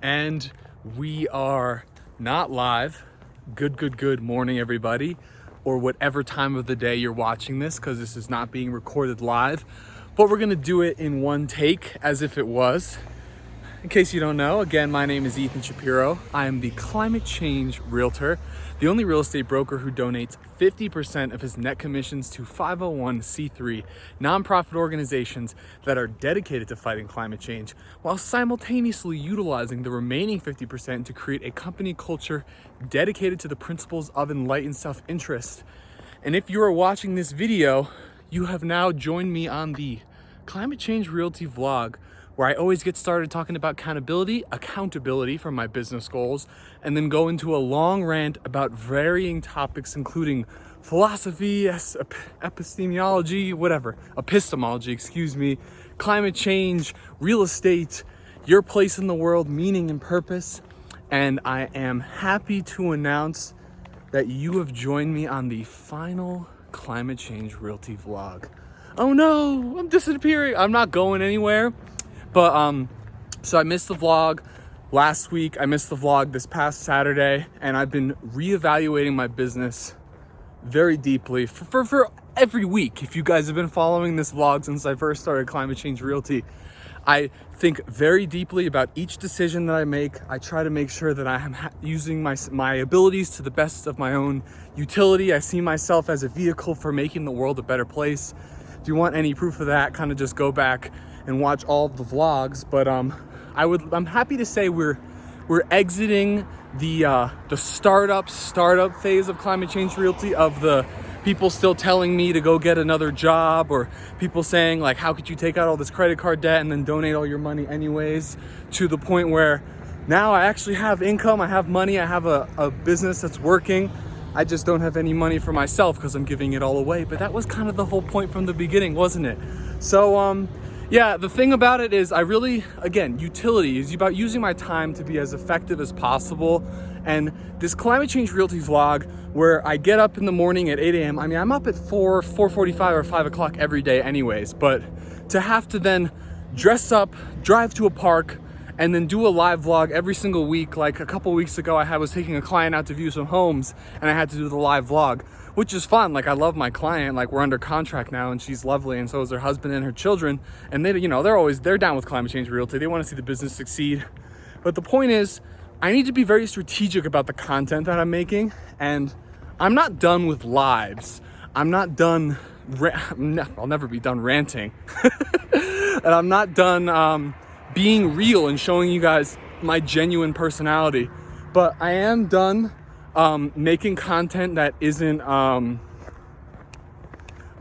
And we are not live. Good morning, everybody, or whatever time of the day you're watching this, because this is not being recorded live. But we're gonna do it in one take as if it was. In case you don't know, again, my name is Ethan Shapiro. I am the Climate Change Realtor, the only real estate broker who donates 50% of his net commissions to 501c3 nonprofit organizations that are dedicated to fighting climate change, while simultaneously utilizing the remaining 50% to create a company culture dedicated to the principles of enlightened self-interest. And if you are watching this video, you have now joined me on the Climate Change Realty vlog, where I always get started talking about accountability for my business goals, and then go into a long rant about varying topics, including philosophy, epistemology, climate change, real estate, your place in the world, meaning and purpose. And I am happy to announce that you have joined me on the final Climate Change Realty vlog. Oh no, I'm disappearing. I'm not going anywhere. But so I missed the vlog last week. I missed the vlog this past Saturday, and I've been reevaluating my business very deeply for every week. If you guys have been following this vlog since I first started Climate Change Realty, I think very deeply about each decision that I make. I try to make sure that I am using my abilities to the best of my own utility. I see myself as a vehicle for making the world a better place. If you want any proof of that, kind of just go back and watch all of the vlogs. But I'm happy to say we're exiting the startup phase of Climate Change Realty, of the people still telling me to go get another job, or people saying like, how could you take out all this credit card debt and then donate all your money anyways, to the point where now I actually have income, I have money, I have a business that's working. I just don't have any money for myself because I'm giving it all away. But that was kind of the whole point from the beginning, wasn't it? So yeah, the thing about it is utility is about using my time to be as effective as possible. And this Climate Change Realty vlog, where I get up in the morning at 8 a.m. I mean, I'm up at 4:45 or 5 o'clock every day anyways, but to have to then dress up, drive to a park, and then do a live vlog every single week. Like a couple weeks ago, I was taking a client out to view some homes, and I had to do the live vlog, which is fun. Like, I love my client. Like, we're under contract now, and she's lovely, and so is her husband and her children. And they're down with Climate Change Realty. They want to see the business succeed. But the point is, I need to be very strategic about the content that I'm making, and I'm not done with lives. I'm not done. I'll never be done ranting, and I'm not done being real and showing you guys my genuine personality. But I am done making content that isn't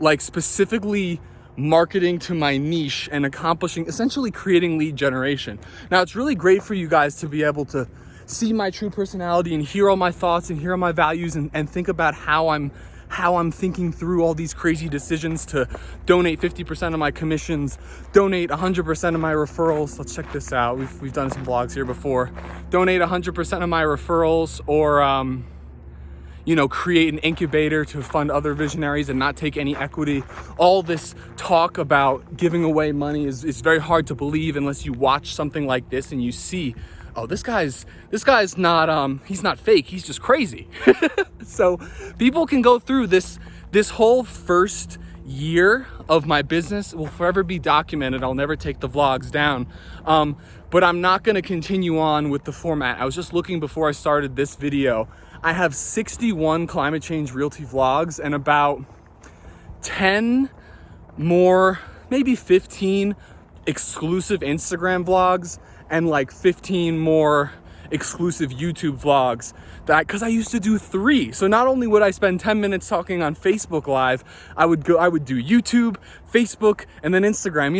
like specifically marketing to my niche and essentially creating lead generation. Now, it's really great for you guys to be able to see my true personality and hear all my thoughts and hear all my values, and think about how I'm thinking through all these crazy decisions to donate 50% of my commissions, donate 100% of my referrals. Let's check this out. We've done some vlogs here before. Donate 100% of my referrals, or create an incubator to fund other visionaries and not take any equity. All this talk about giving away money is very hard to believe unless you watch something like this and you see, oh, this guy's not he's not fake, he's just crazy. So people can go through this whole first year of my business will forever be documented. I'll never take the vlogs down. But I'm not going to continue on with the format. I was just looking before I started this video. I have 61 Climate Change Realty vlogs and about 10 more, maybe 15 exclusive Instagram vlogs, and like 15 more exclusive YouTube vlogs, because I used to do 3. So not only would I spend 10 minutes talking on Facebook Live, I would do YouTube, Facebook, and then Instagram.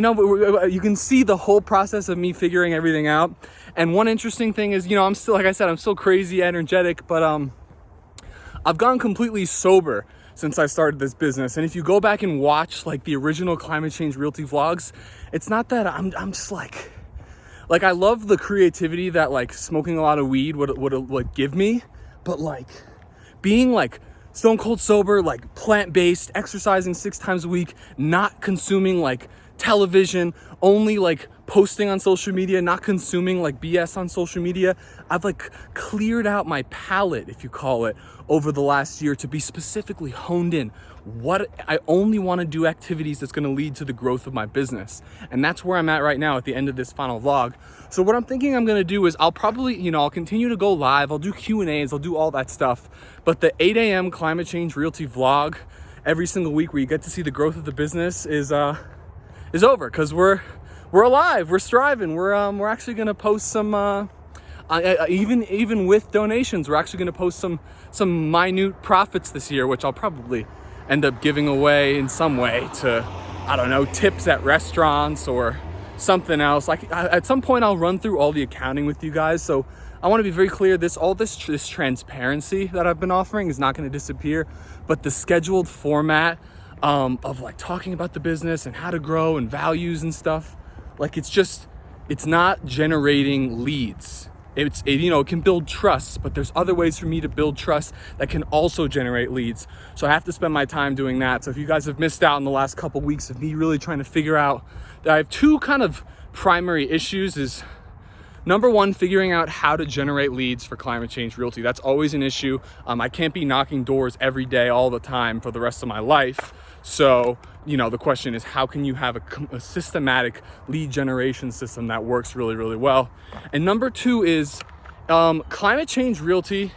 You can see the whole process of me figuring everything out. And one interesting thing is, I'm still, like I said, I'm still crazy energetic, but I've gone completely sober since I started this business. And if you go back and watch like the original Climate Change Realty vlogs, it's not that I'm just like I love the creativity that like smoking a lot of weed would give me, but like being like stone cold sober, like plant-based, exercising 6 times a week, not consuming like television, only like posting on social media, not consuming like BS on social media. I've like cleared out my palette, if you call it, over the last year to be specifically honed in. What I only want to do activities that's going to lead to the growth of my business. And that's where I'm at right now at the end of this final vlog. So what I'm thinking I'm going to do is I'll probably, I'll continue to go live. I'll do Q&As, I'll do all that stuff. But the 8 a.m. Climate Change Realty vlog every single week where you get to see the growth of the business is over, because we're alive, we're striving. We're actually going to post some even with donations, we're actually going to post some minute profits this year, which I'll probably end up giving away in some way to, I don't know, tips at restaurants or something else. Like at some point I'll run through all the accounting with you guys. So I want to be very clear, this transparency that I've been offering is not going to disappear, but the scheduled format of like talking about the business and how to grow and values and stuff, like it's not generating leads. It can build trust, but there's other ways for me to build trust that can also generate leads. So I have to spend my time doing that. So if you guys have missed out in the last couple weeks of me really trying to figure out that, I have two kind of primary issues. Is number one, figuring out how to generate leads for Climate Change Realty. That's always an issue. I can't be knocking doors every day all the time for the rest of my life. So, the question is, how can you have a systematic lead generation system that works really, really well? And number two is Climate Change Realty.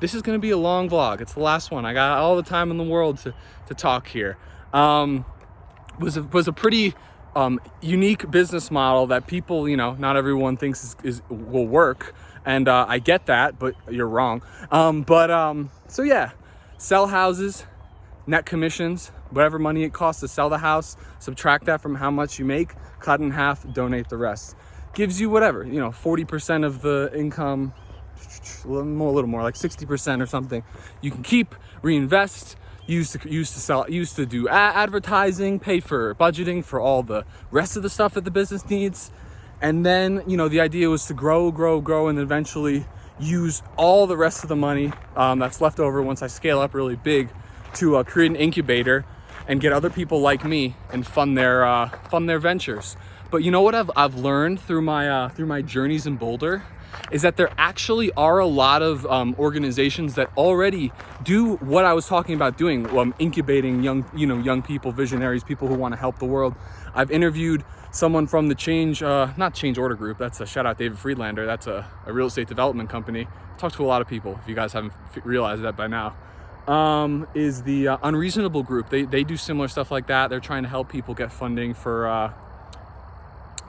This is going to be a long vlog. It's the last one. I got all the time in the world to talk here. Was a pretty unique business model that people, not everyone thinks will work. And I get that, but you're wrong. So yeah, sell houses, net commissions, whatever money it costs to sell the house, subtract that from how much you make, cut in half, donate the rest. Gives you whatever, 40% of the income, a little more, like 60% or something. You can keep, reinvest, use to do advertising, pay for budgeting for all the rest of the stuff that the business needs. And then, the idea was to grow, and eventually use all the rest of the money that's left over once I scale up really big to create an incubator and get other people like me and fund their ventures. But you know what I've learned through my journeys in Boulder is that there actually are a lot of organizations that already do what I was talking about doing, incubating young people, visionaries, people who want to help the world. I've interviewed someone from the not Change Order Group. That's a shout out David Friedlander. That's a real estate development company. I talk to a lot of people, if you guys haven't realized that by now. Is the Unreasonable Group. They do similar stuff like that. They're trying to help people get funding for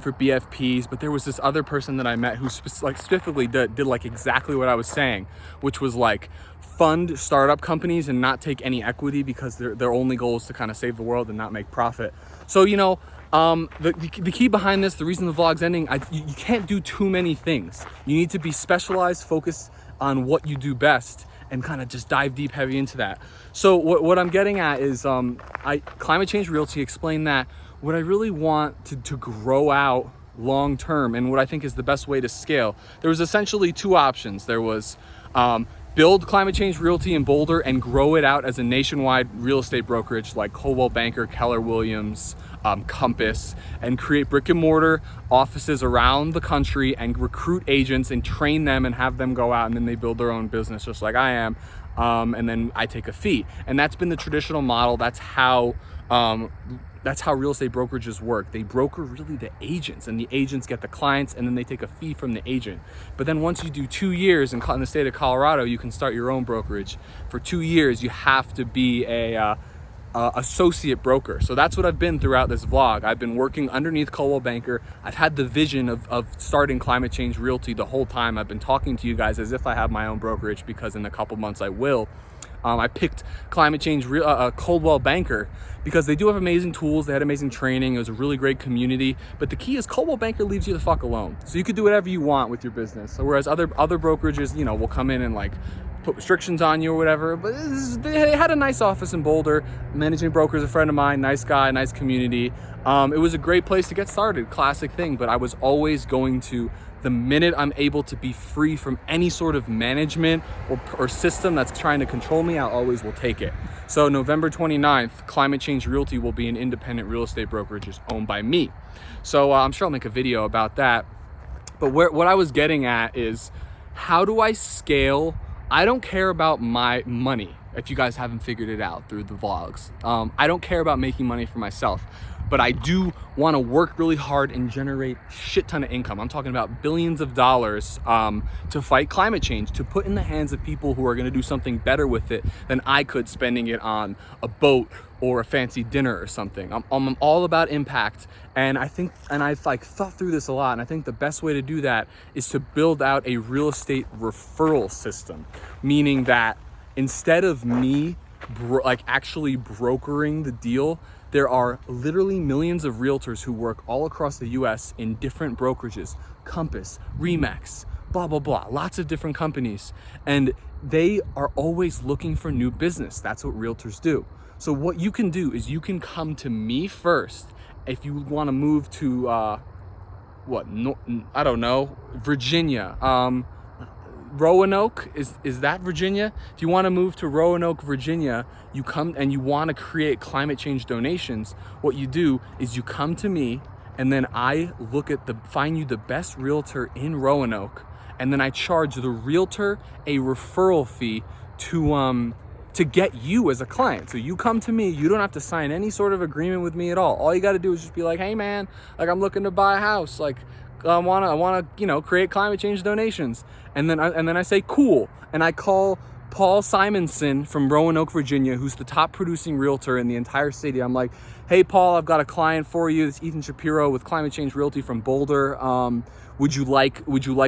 BFPs. But there was this other person that I met who specifically did like exactly what I was saying, which was like fund startup companies and not take any equity, because their only goal is to kind of save the world and not make profit. So the key behind this, the reason the vlog's ending, you can't do too many things. You need to be specialized, focused on what you do best, and kind of just dive deep heavy into that. So what I'm getting at is Climate Change Realty explained that what I really want to grow out long term, and what I think is the best way to scale, there was essentially two options. There was build Climate Change Realty in Boulder and grow it out as a nationwide real estate brokerage like Coldwell Banker, Keller Williams, Compass, and create brick and mortar offices around the country and recruit agents and train them and have them go out, and then they build their own business just like I am. And then I take a fee. And that's been the traditional model. That's how real estate brokerages work. They broker really the agents, and the agents get the clients, and then they take a fee from the agent. But then once you do 2 years in the state of Colorado, you can start your own brokerage. For 2 years, you have to be a associate broker. So that's what I've been throughout this vlog. I've been working underneath Coldwell Banker. I've had the vision of starting Climate Change Realty the whole time. I've been talking to you guys as if I have my own brokerage, because in a couple months I will. I picked Climate Change Coldwell Banker because they do have amazing tools. They had amazing training. It was a really great community. But the key is Coldwell Banker leaves you the fuck alone. So you could do whatever you want with your business. So whereas other brokerages, will come in and like put restrictions on you or whatever. But they had a nice office in Boulder. Managing broker is a friend of mine. Nice guy, nice community. It was a great place to get started. Classic thing. But I was always going to The minute I'm able to be free from any sort of management or system that's trying to control me, I always will take it. So November 29th, Climate Change Realty will be an independent real estate brokerage owned by me. So I'm sure I'll make a video about that. But what I was getting at is, how do I scale? I don't care about my money, if you guys haven't figured it out through the vlogs. I don't care about making money for myself, but I do want to work really hard and generate a shit ton of income. I'm talking about billions of dollars to fight climate change, to put in the hands of people who are going to do something better with it than I could spending it on a boat or a fancy dinner or something. I'm all about impact, and I've like thought through this a lot, and I think the best way to do that is to build out a real estate referral system, meaning that instead of me actually brokering the deal, there are literally millions of realtors who work all across the US in different brokerages, Compass, Remax, blah, blah, blah, lots of different companies. And they are always looking for new business. That's what realtors do. So what you can do is you can come to me first if you want to move to, I don't know, Virginia. Roanoke, is that Virginia? If you want to move to Roanoke, Virginia, you come and you want to create climate change donations, what you do is you come to me, and then I find you the best realtor in Roanoke, and then I charge the realtor a referral fee to get you as a client. So you come to me, you don't have to sign any sort of agreement with me at all. All you got to do is just be like, hey man, like I'm looking to buy a house, like I wanna create climate change donations. And then I say cool, and I call Paul Simonson from Roanoke, Virginia, who's the top producing realtor in the entire city. I'm like, hey Paul, I've got a client for you. It's Ethan Shapiro with Climate Change Realty from Boulder. Would you like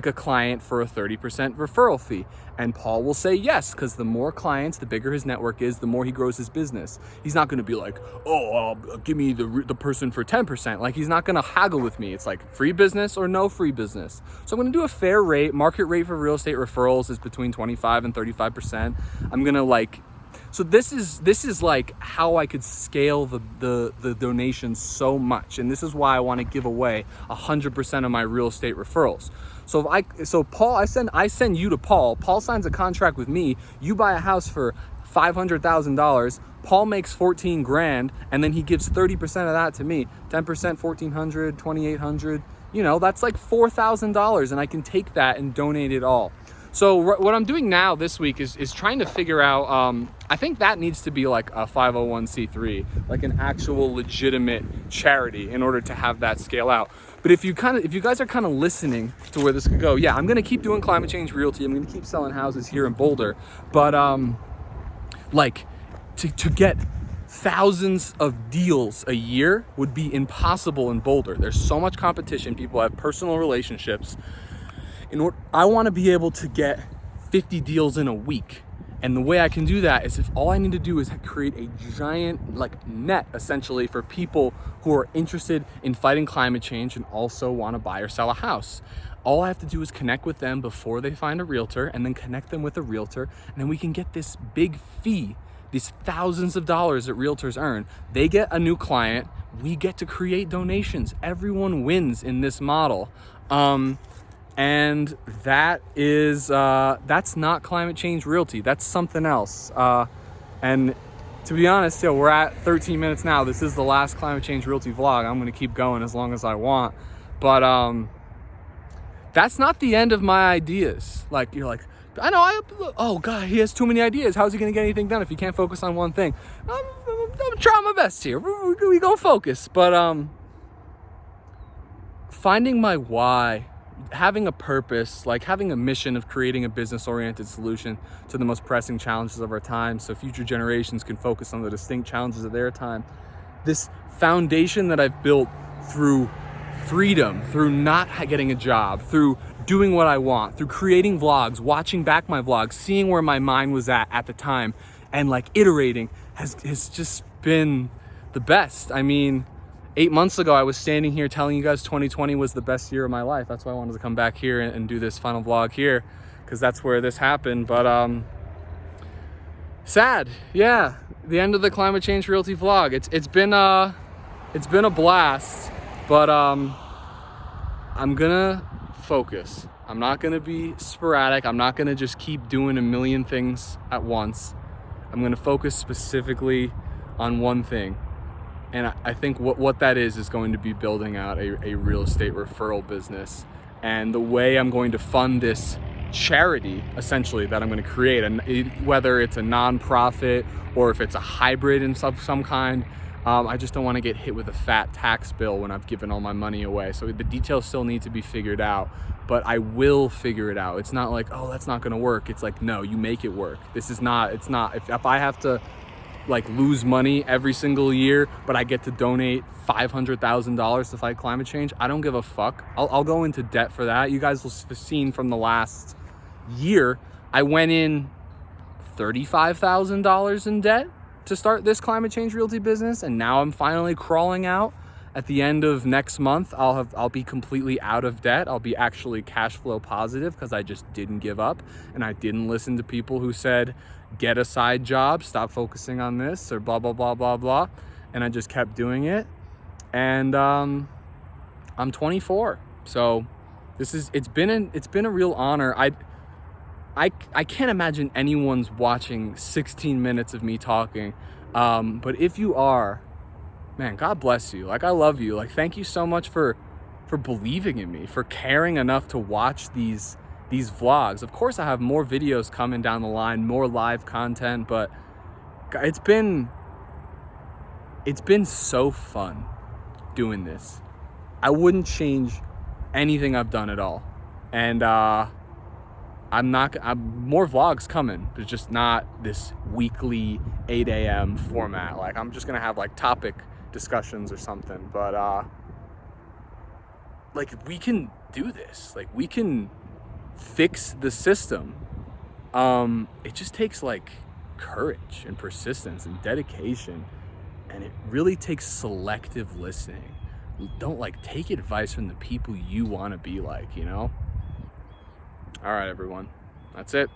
a client for a 30% referral fee? And Paul will say yes, because the more clients, the bigger his network is, the more he grows his business. He's not going to be like, give me the person for 10%. Like, he's not going to haggle with me. It's like free business or no free business. So I'm going to do a fair rate. Market rate for real estate referrals is between 25 and 35%. I'm going to so this is like how I could scale the donations so much, and this is why I want to give away 100% of my real estate referrals. So Paul, I send you to Paul. Paul signs a contract with me. You buy a house for $500,000. Paul makes 14 grand, and then he gives 30% of that to me. 10%, 1,400, 2,800. That's like $4,000, and I can take that and donate it all. So what I'm doing now this week is trying to figure out, I think that needs to be like a 501c3, like an actual legitimate charity, in order to have that scale out. But if you guys are kind of listening to where this could go, yeah, I'm going to keep doing Climate Change Realty. I'm going to keep selling houses here in Boulder. But to get thousands of deals a year would be impossible in Boulder. There's so much competition. People have personal relationships. I want to be able to get 50 deals in a week. And the way I can do that is if all I need to do is create a giant net, essentially, for people who are interested in fighting climate change and also want to buy or sell a house. All I have to do is connect with them before they find a realtor, and then connect them with a realtor, and then we can get this big fee, these thousands of dollars that realtors earn. They get a new client, we get to create donations. Everyone wins in this model. And that is, that's not Climate Change Realty. That's something else. And to be honest, we're at 13 minutes now. This is the last Climate Change Realty vlog. I'm gonna keep going as long as I want. But that's not the end of my ideas. Like, you're like, oh God, he has too many ideas. How's he gonna get anything done if he can't focus on one thing? I'm trying my best here. We gonna focus. But finding my why, having a purpose, like having a mission of creating a business-oriented solution to the most pressing challenges of our time, so future generations can focus on the distinct challenges of their time. This foundation that I've built through freedom, through not getting a job, through doing what I want, through creating vlogs, watching back my vlogs, seeing where my mind was at the time, and iterating has just been the best. I mean, 8 months ago, I was standing here telling you guys 2020 was the best year of my life. That's why I wanted to come back here and do this final vlog here, because that's where this happened. But sad, yeah. The end of the Climate Change Realty vlog. It's been a blast, but I'm gonna focus. I'm not gonna be sporadic. I'm not gonna just keep doing a million things at once. I'm gonna focus specifically on one thing. And I think what that is going to be building out a real estate referral business. And the way I'm going to fund this charity, essentially, that I'm going to create, and whether it's a nonprofit or if it's a hybrid in some kind, I just don't want to get hit with a fat tax bill when I've given all my money away. So the details still need to be figured out, but I will figure it out. It's not like, oh, that's not going to work. It's like, no, you make it work. This is not, it's not, if I have to like lose money every single year, but I get to donate $500,000 to fight climate change, I don't give a fuck. I'll go into debt for that. You guys will have seen from the last year, I went in $35,000 in debt to start this climate change realty business, and now I'm finally crawling out. At the end of next month, I'll be completely out of debt. I'll be actually cash flow positive because I just didn't give up, and I didn't listen to people who said, get a side job, stop focusing on this, or blah, blah, blah, blah, blah. And I just kept doing it. And I'm 24. So it's been a real honor. I can't imagine anyone's watching 16 minutes of me talking. But if you are, man, God bless you. Like, I love you. Like, thank you so much for believing in me, for caring enough to watch these vlogs. Of course, I have more videos coming down the line, more live content, but it's been so fun doing this. I wouldn't change anything I've done at all. And I'm more vlogs coming. There's just not this weekly 8 a.m. format. Like, I'm just gonna have like topic discussions or something. But like, we can do this. Like, we can fix the system. It just takes like courage and persistence and dedication, and it really takes selective listening. Don't like take advice from the people you want to be like, you know? All right, everyone, that's it.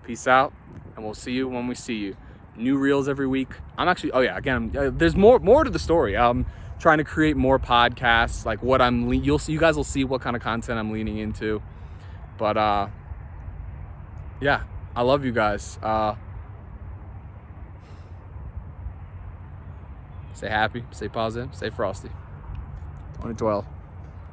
Peace out, and we'll see you when we see you. New reels every week. I'm actually, oh yeah, again, there's more to the story. I'm trying to create more podcasts, like what you guys will see what kind of content I'm leaning into. But yeah, I love you guys. Stay happy, stay positive, stay frosty. 2012.